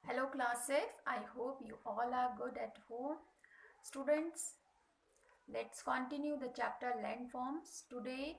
Hello class 6, I hope you all are good at home. Students, let's continue the chapter landforms. Today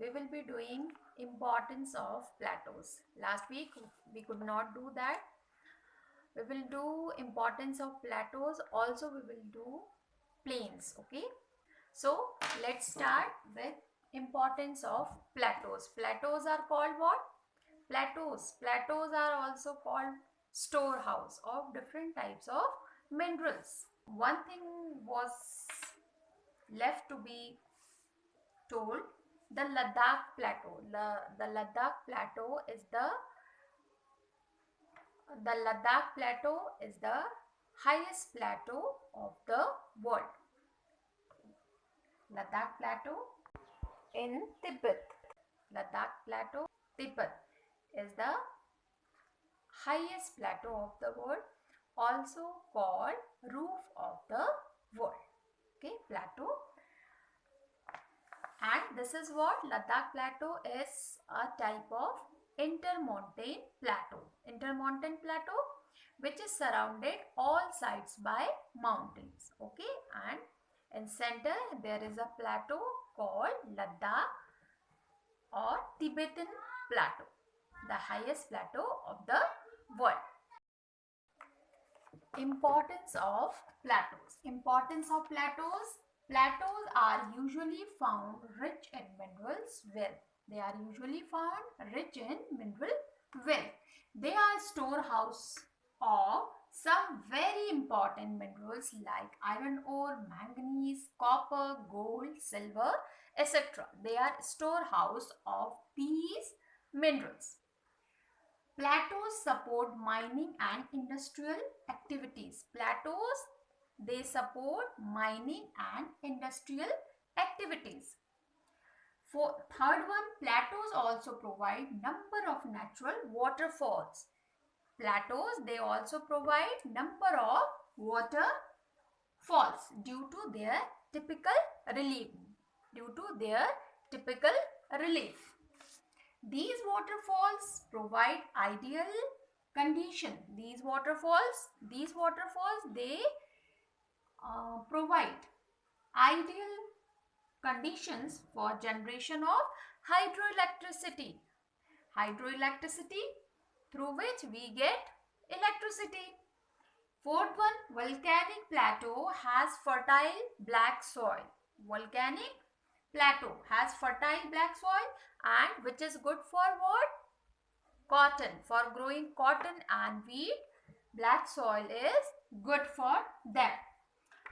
we will be doing importance of plateaus. Last week we could not do that. We will do importance of plateaus. Also we will do plains. Okay. So let's start with importance of plateaus. Plateaus are called what? Plateaus. Plateaus are also called storehouse of different types of minerals. One thing was left to be told, the Ladakh Plateau. The Ladakh Plateau is the Ladakh Plateau is the highest plateau of the world. Ladakh Plateau in Tibet. Ladakh Plateau, Tibet is the highest plateau of the world, also called roof of the world. Okay, plateau. And this is what Ladakh Plateau is, a type of intermontane plateau. Intermontane plateau which is surrounded all sides by mountains. Okay, and in center there is a plateau called Ladakh or Tibetan Plateau, the highest plateau of the world. Importance of plateaus. Importance of plateaus. Plateaus are usually found rich in minerals wealth. They are usually found rich in mineral wealth. They are storehouse of some very important minerals like iron ore, manganese, copper, gold, silver, etc. They are storehouse of these minerals. Plateaus support mining and industrial activities. Plateaus, they support mining and industrial activities. For third one, plateaus also provide number of natural waterfalls. Plateaus, they also provide number of waterfalls due to their typical relief. These waterfalls provide ideal condition. These waterfalls, they provide ideal conditions for generation of hydroelectricity. Hydroelectricity through which we get electricity. Fourth one, volcanic plateau has fertile black soil. Volcanic plateau has fertile black soil and which is good for what? Cotton. For growing cotton and wheat, black soil is good for that.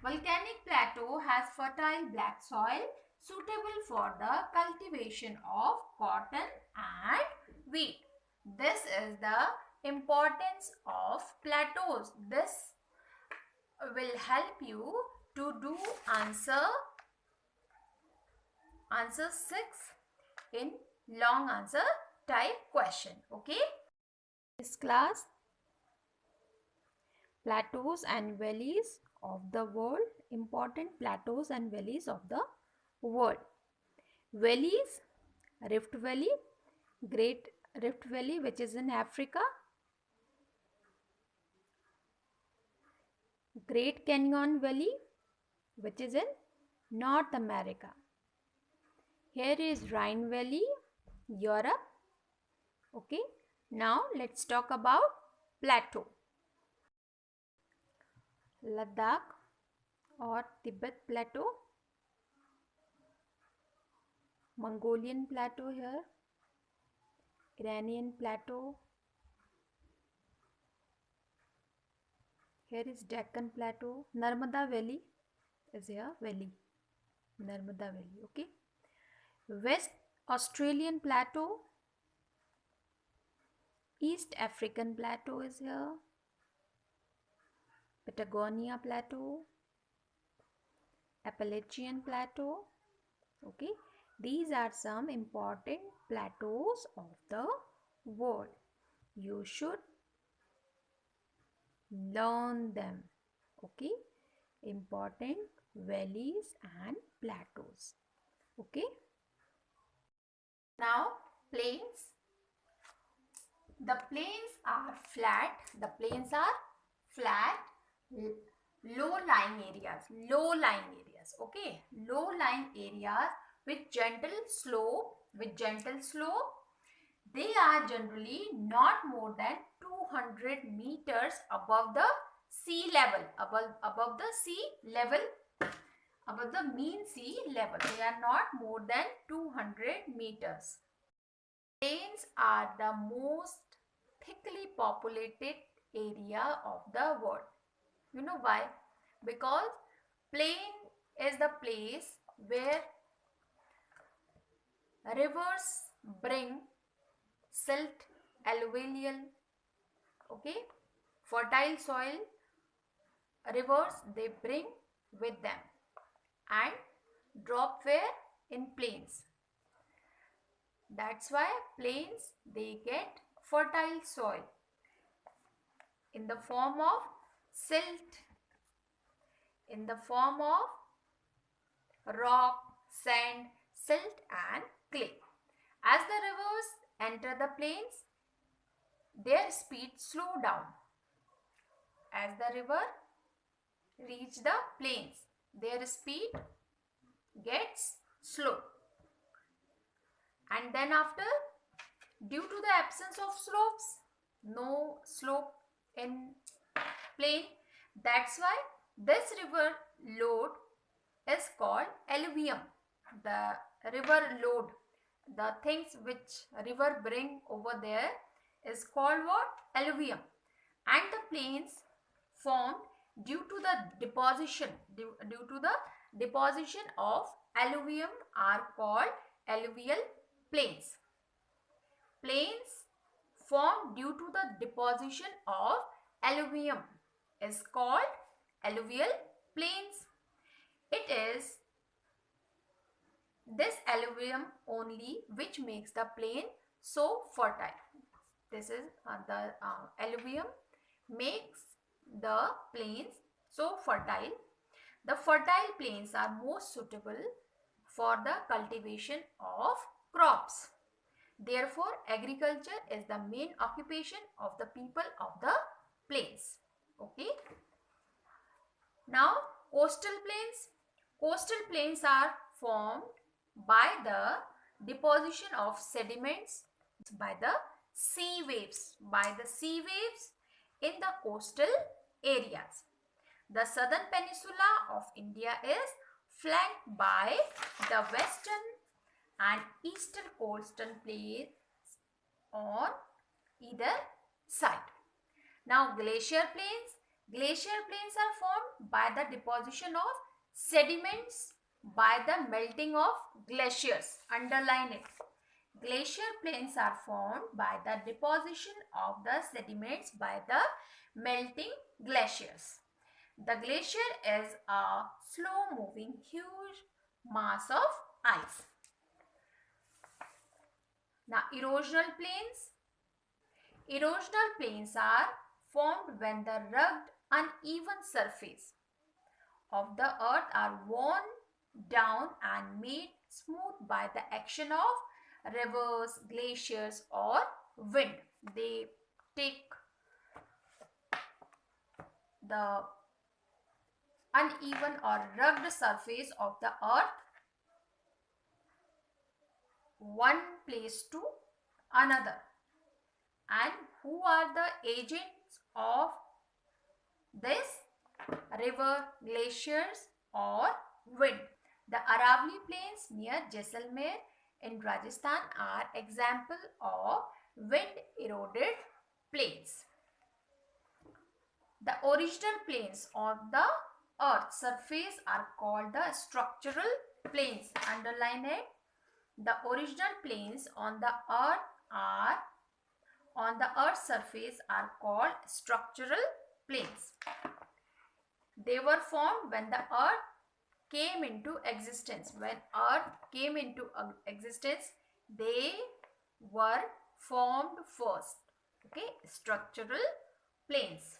Volcanic plateau has fertile black soil suitable for the cultivation of cotton and wheat. This is the importance of plateaus. This will help you to do answer 6 in long answer type question. Okay. This class, plateaus and valleys of the world. Important plateaus and valleys of the world. Valleys, Rift Valley, Great Rift Valley which is in Africa. Great Canyon Valley which is in North America. Here is Rhine Valley, Europe. Okay. Now let's talk about plateau. Ladakh or Tibet Plateau, Mongolian Plateau here, Iranian Plateau. Here is Deccan Plateau. Narmada Valley is here, Narmada Valley. Okay. West Australian Plateau, East African Plateau is here, Patagonia Plateau, Appalachian Plateau. Okay, these are some important plateaus of the world. You should learn them. Okay, important valleys and plateaus. Okay. Now plains. The plains are flat. The plains are flat, low-lying areas. Low-lying areas. Okay, low-lying areas with gentle slope. With gentle slope, they are generally not more than 200 meters above the sea level. Above the sea level. Above the mean sea level. They are not more than 200 meters. Plains are the most thickly populated area of the world. You know why? Because plain is the place where rivers bring silt, alluvial, okay, fertile soil. Rivers they bring with them and drop where? In plains. That's why plains they get fertile soil in the form of silt, in the form of rock, sand, silt and clay. As the rivers enter the plains, their speed slow down. As the river reach the plains, their speed gets slow. And then after, due to the absence of slopes, no slope in plain, that's why this river load is called alluvium. The river load, the things which river bring over there is called what? Alluvium. And the plains formed due to the deposition, due to the deposition of alluvium are called alluvial plains. Plains formed due to the deposition of alluvium is called alluvial plains. It is this alluvium only which makes the plain so fertile. This is the alluvium makes the plains so fertile. The fertile plains are most suitable for the cultivation of crops. Therefore, agriculture is the main occupation of the people of the plains. Okay. Now, coastal plains. Coastal plains are formed by the deposition of sediments by the sea waves. By the sea waves in the coastal areas. The southern peninsula of India is flanked by the western and eastern coastal plains on either side. Now glacier plains. Glacier plains are formed by the deposition of sediments by the melting of glaciers. Underline it. Glacier plains are formed by the deposition of the sediments by the melting glaciers. The glacier is a slow moving huge mass of ice. Now erosional plains. Erosional plains are formed when the rugged uneven surface of the earth are worn down and made smooth by the action of rivers, glaciers or wind. They take the uneven or rugged surface of the earth one place to another. And who are the agents of this? River, glaciers or wind. The Aravalli Plains near Jaisalmer in Rajasthan are example of wind eroded plains. The original plains on the earth surface are called the structural plains. Underline it. The original plains on the earth's surface are called structural plains. They were formed when the earth came into existence. When earth came into existence, they were formed first. Okay, structural plains.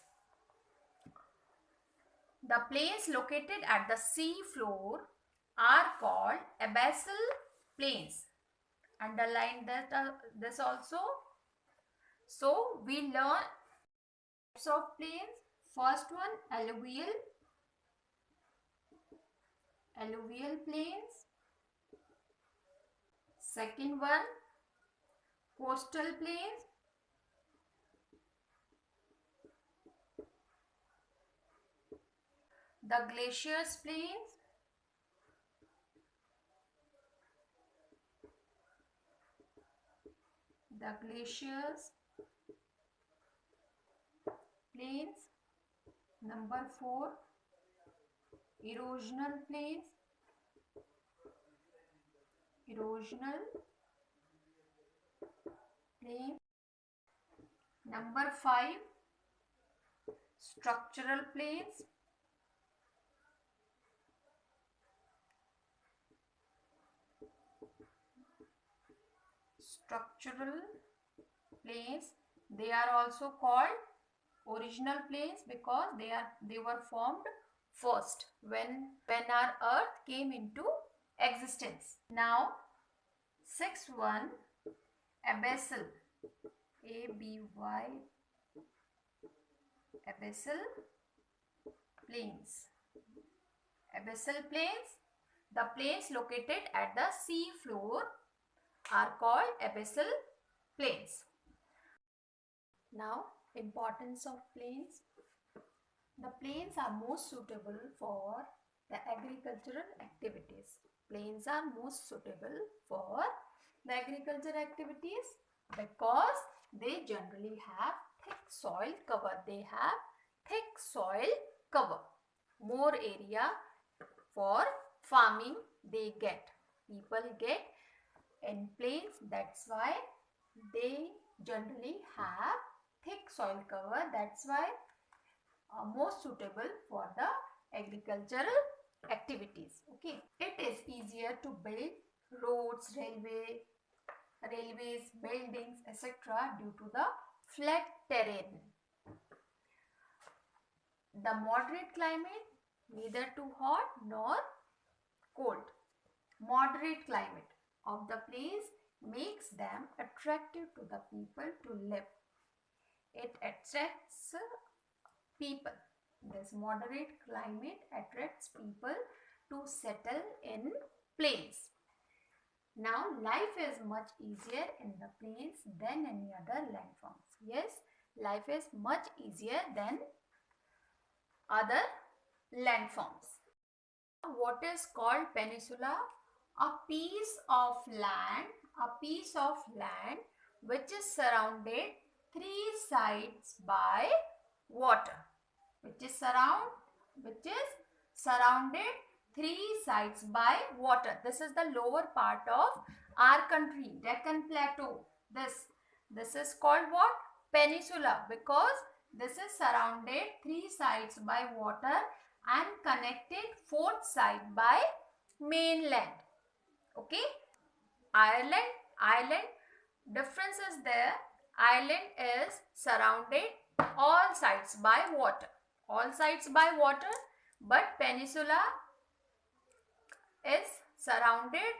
The plains located at the sea floor are called abyssal plains. Underline that this also. So we learn types of plains. First one, alluvial plains. Second one, coastal plains. The glaciers plains. The glaciers plains. Number 4, erosional plains. Erosional plains. Number 5, structural plains. Structural plains. They are also called original plains because they were formed first when our earth came into existence. Now 6.1, abyssal, abyssal plains. Abyssal plains, the plains located at the sea floor are called abyssal plains. Now, importance of plains. The plains are most suitable for the agricultural activities. Plains are most suitable for the agricultural activities because they generally have thick soil cover. They have thick soil cover. More area for farming they get. People get in plains. That's why they generally have thick soil cover. That's why most suitable for the agricultural activities. Okay, it is easier to build roads, railways, buildings, etc. due to the flat terrain. The moderate climate, neither too hot nor cold. Moderate climate of the place makes them attractive to the people to live. It attracts people. This moderate climate attracts people to settle in plains. Now, life is much easier in the plains than any other landforms. Yes, life is much easier than other landforms. What is called peninsula? A piece of land which is surrounded three sides by water. Which is surrounded three sides by water. This is the lower part of our country, Deccan Plateau. This is called what? Peninsula, because this is surrounded three sides by water and connected fourth side by mainland. Okay. Island, difference is there. Island is surrounded all sides by water. But peninsula is surrounded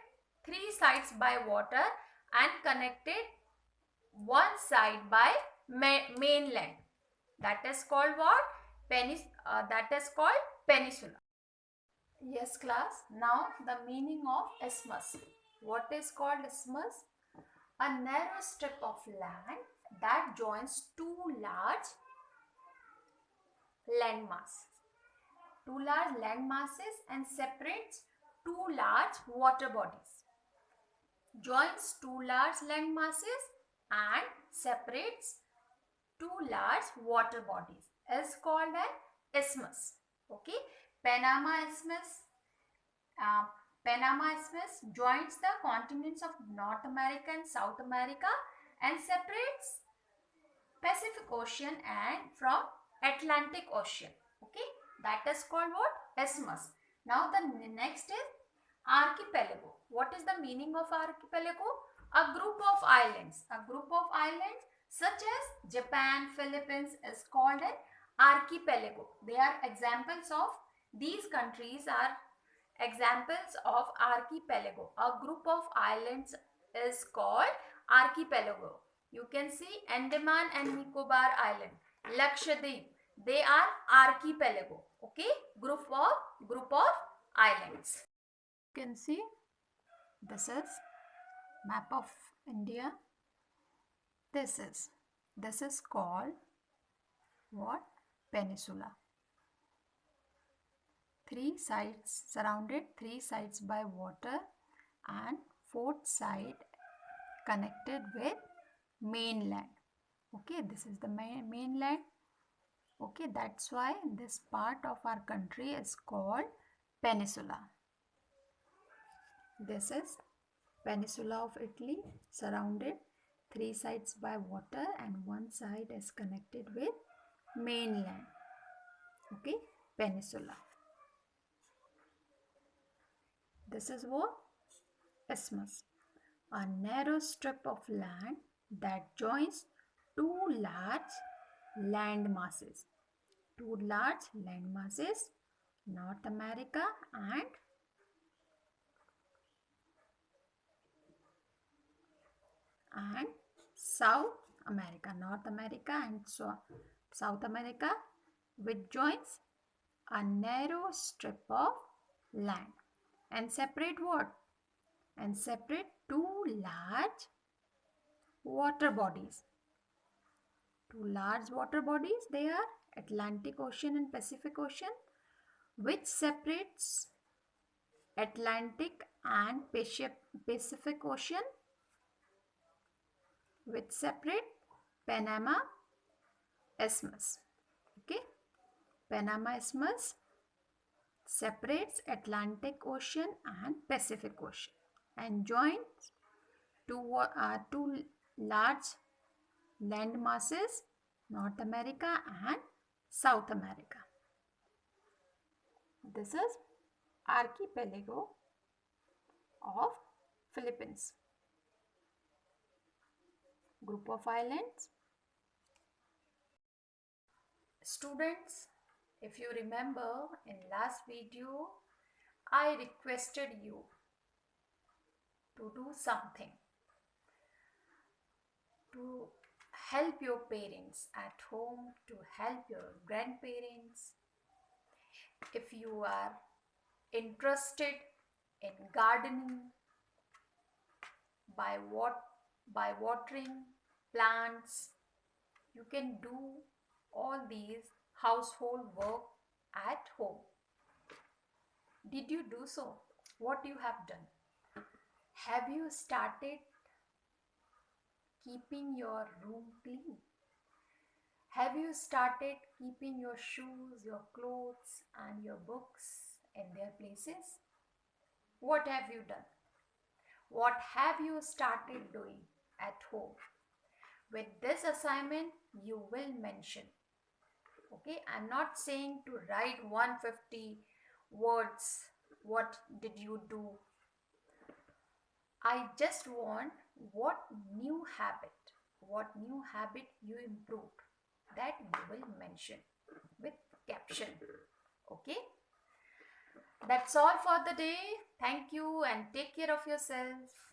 three sides by water and connected one side by mainland. That is called what? That is called peninsula. Yes, class. Now the meaning of isthmus. What is called isthmus? A narrow strip of land that joins two large landmasses. And separates two large water bodies. Joins two large landmasses and separates two large water bodies is called an isthmus. Okay. Panama Isthmus joins the continents of North America and South America and separates Pacific Ocean and from Atlantic Ocean. Okay, that is called what? Isthmus. Now the next is archipelago. What is the meaning of archipelago? A group of islands. Such as Japan, Philippines is called an archipelago. They are examples of, these countries are examples of archipelago. A group of islands is called archipelago. You can see Andaman and Nicobar Island, Lakshadweep. They are archipelago. Okay, group of islands. You can see this is map of India. This is called what? Peninsula. Three sides surrounded, three sides by water, and fourth side connected with mainland. Okay, this is the mainland. Okay, that's why this part of our country is called peninsula. This is peninsula of Italy, surrounded three sides by water and one side is connected with mainland. Okay, peninsula. This is what? Isthmus, a narrow strip of land that joins two large land masses. Two large land masses, North America and South America. North America and South America, which joins a narrow strip of land and separate what? And separate two large water bodies. Two large water bodies, they are Atlantic Ocean and Pacific Ocean, which separates Atlantic and Pacific Ocean, which separate Panama Isthmus. Okay, Panama Isthmus separates Atlantic Ocean and Pacific Ocean and joins two large land masses, North America and South America. This is archipelago of Philippines. Group of islands. Students, if you remember in last video, I requested you to do something to help your parents at home, to help your grandparents. If you are interested in gardening, by watering plants, you can do all these household work at home. Did you do so? What you have done? Have you started keeping your room clean? Have you started keeping your shoes, your clothes and your books in their places? What have you done? What have you started doing at home? With this assignment, you will mention. Okay, I'm not saying to write 150 words. What did you do? I just want what new habit you improved, that you will mention with caption. Okay, that's all for the day. Thank you and take care of yourself.